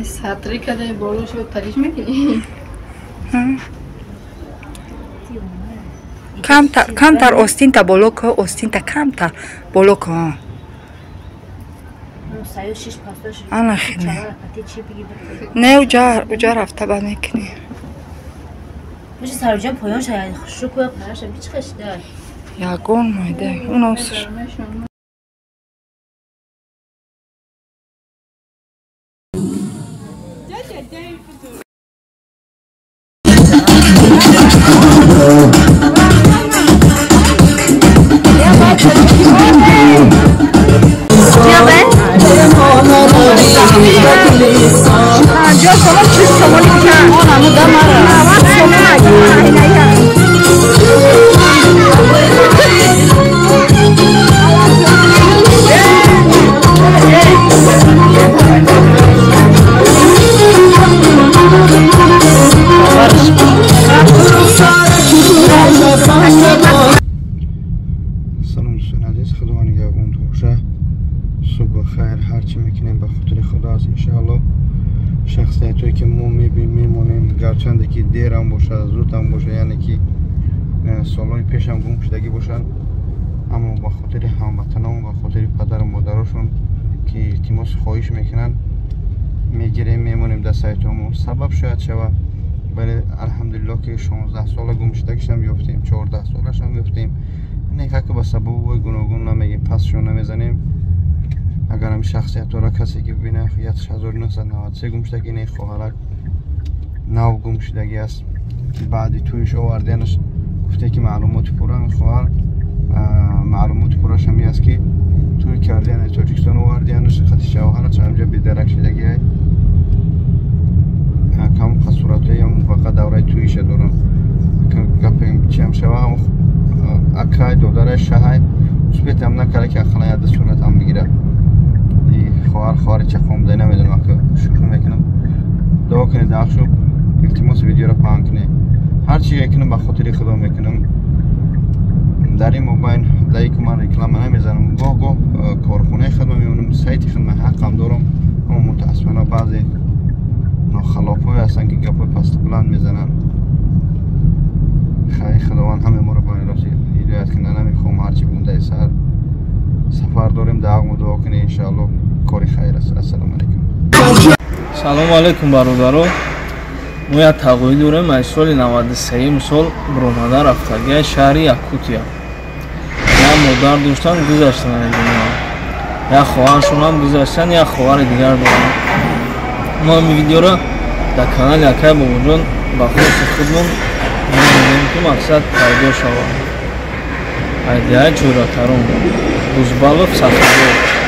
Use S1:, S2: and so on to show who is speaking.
S1: سطری کده بالا شد تریش میکنی؟
S2: کمتر آستین تا بالا که آستین تا کمتر بالا که آنه خیلی نه اوجا رفته با میکنی
S3: باشه سر پایان شاید شکوه پرشم بیچ خشده
S2: یگون مایده اون آسش هرچی میکنیم به خاطر خداست انشاءالله. شخصیتایی که ما میمونیم گرچنده که دیر هم باشه زود هم باشه یعنی که سالهای پیش هم گم شدگی باشن اما به خاطر هموطنان و به خاطر پدر و مادرشون که التماس خواهش میکنن میگیریم میمونیم در سایتمون سبب شاید شود ولی الحمدلله که 16 ساله گم شدگیش هم یافتیم 14 سالش هم یافتیم نه که به سبب و گوناگون نمیگیم پسشون نمیزنیم. اگر هم شخصیت را کسی که ببینه 1993 گم شدگی نه خواهرک نو گم شدگی است که بعد تویش آوردنش گفته که معلومات پورا میخواد معلومات پورش همی است که توی کردن تاجیکستان آوردنش خط شوهرش همجا بیدرک شدگی های کم خصورتی هم فقط دوره تویش دارم گپیم چی هم شوه هم اکای دوداره شهای اصبیت هم نکره که اخلا یاد صورت هم بگیره خواهر چه خونده نمیدونم که شروع میکنم دعا کنید داخشو التماس ویدیو را پاهن کنه هرچی میکنم به خاطر خدا میکنم در این موبایل دایی که من رکلام نمیزنم گاه کارخونه خدمه میمونم سایت خدمه حقم دارم اما متاسفانه بعضی ناخلافای هستن که گپای پست بلند میزنن خیلی خداوند همه ما رو باید راستی هدایت کنه نمیخوام هرچی بونده سفر داریم دعا کنه انشاءالله کاری خیر است. السلام علیکم.
S4: سلام علیکم برادران. ما یک تقویی داریم از سال 93 سال برآمده رفتگی شهر یکوتیا یا مادر داشتن گذشتن از دنیا یا خواهرشون هم گذشتن یا خواهر دیگر دارن. ما این ویدیو را در کانال یکای باباجان با خاص خودمون می‌بینیم که مقصد پیدا شود. ایده چوراترون روزبالوف سفرو